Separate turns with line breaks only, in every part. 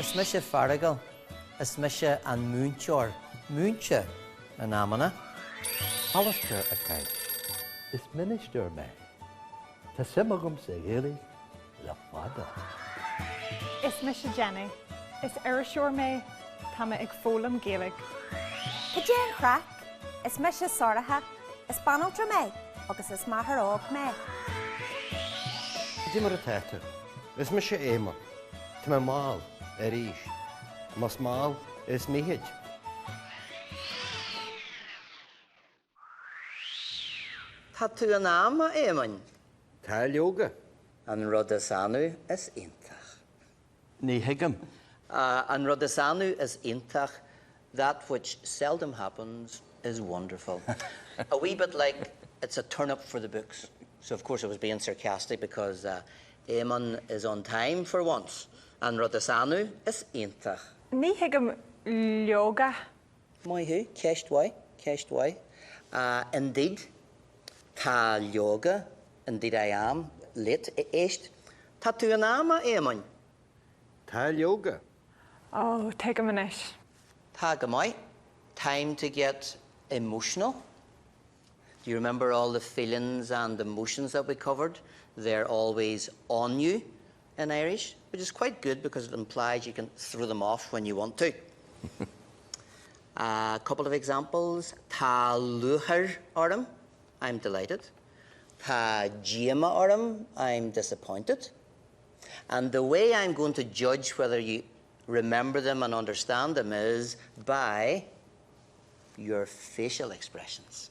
Is mishe Fearghal, is mishe an múnteoir, múnte an Éamann.
Alastar a cainte. Is minister me. Tá simagumsa Gaeilge le fada.
Is mishe Jenny. Is Irish me. Tá ag fólam Gaeilge.
Cinn crack. Is mishe Sorcha. Is banaltra me. Agus is maithar me.
Dí mar a tétar. Is mishe Éamann. Tá me máil ríis. Mas máil is míhéid.
Tá tú an ama Éamann?
Tá leoga.
An rud is anú is intach.
Ní hiigim.
An rud is anú is intach. That which seldom happens is wonderful. A wee bit like it's a turn up for the books. So of course I was being sarcastic because Éamann is on time for once. And rud is anú is intach.
Ní hiigim leoga.
Mai hu, ceist wai. Indeed, tá leoga, indeed I am, late, éist. Tá tú an ama Éamann?
Tá leoga.
Oh, take a minute.
Tá go mai. Time to get emotional. Do you remember all the feelings and emotions that we covered? They're always on you in Irish, which is quite good because it implies you can throw them off when you want to. A couple of examples. Tá luchar orm, I'm delighted. Tá Gioma orm, I'm disappointed. And the way I'm going to judge whether you remember them and understand them is by your facial expressions.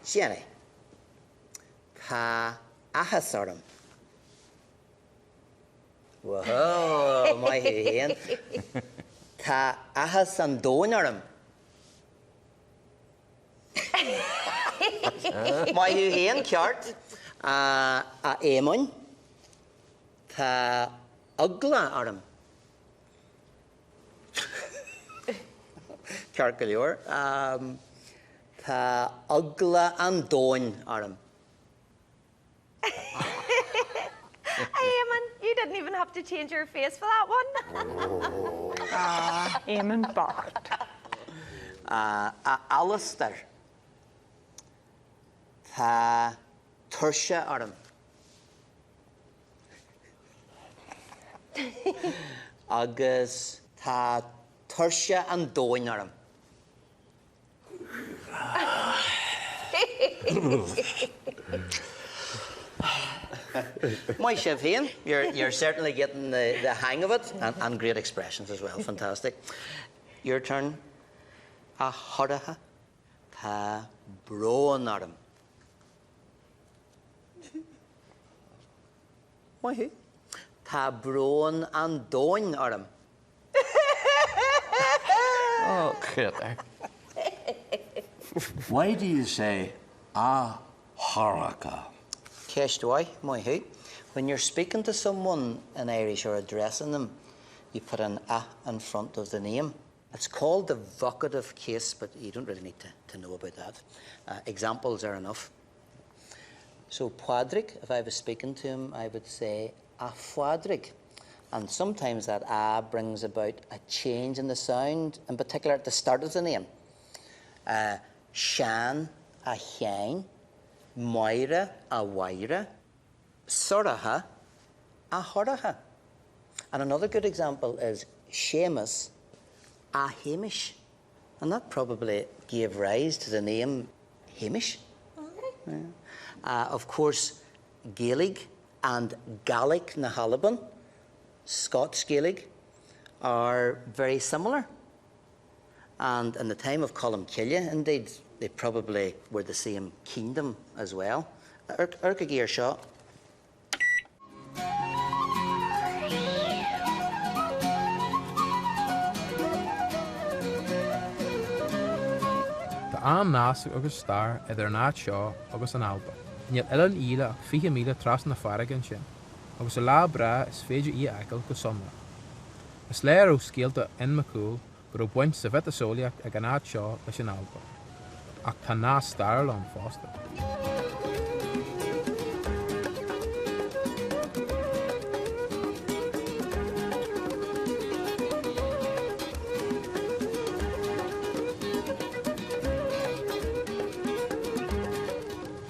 Jenny. Tá agus orm. Whoa, my hen. Tá agus an dóin orm. My hen ceart. A Éamann. Tá ugla orm. Ceart go leor. Tá ugla an dóin orm.
Éamann, you didn't even have to change your face for that one.
Éamann Bart.
Alastar. Tá Sorcha orm. Agus tá Sorcha an dóin orm. My chef Ian, you're certainly getting the hang of it and great expressions as well. Fantastic. Your turn. A choracha tá brón orm. Why who? Tá brón an dóin orm.
Oh, Ciarán. Why do you say ábhar?
Ceist why, my who? When you're speaking to someone in Irish or addressing them, you put an a in front of the name. It's called the vocative case, but you don't really need to know about that. Examples are enough. So Padraig, if I was speaking to him, I would say a Padraig. And sometimes that a brings about a change in the sound, in particular at the start of the name. Shan, a Chain, Moira, a Waira, Sorcha, a Choracha. And another good example is Seamus, a Hamish. And that probably gave rise to the name Hamish. Yeah. Of course, Gaeilge and Gaelic na Halaban, Scots Gaeilge, are very similar. And in the time of Columcille, indeed, they probably were the same kingdom as well. Urca Gear Shaw.
An nás agus star idir an áit seo agus an ábhar. Níl eile íle ach 4,000 tras na Fearghal sin, agus a lá bra is féidir í aigeal go somra. Is léir ó scéalta in macúil gur ó buint sa bheith a sóliaach ag an áit seo leis an ábhar. Ach tá ná star Ríomhphost.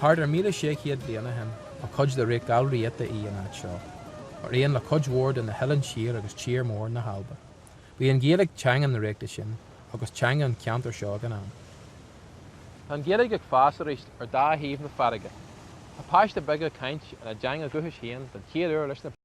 Thar míle sé chéad bliana hen a chuid de réic gal riata í an áit seo, ar éon le chuid mhór in na Helen siar agus tír mór na halba. Bhí an Gaeilge teangan na réicta sin agus teangan ceantar seo gan an. Tá an Gaeilge ag fásaríist ar dá híomh na farige. Tá páiste beag cainte an a deanga guthis héan den chéad leis na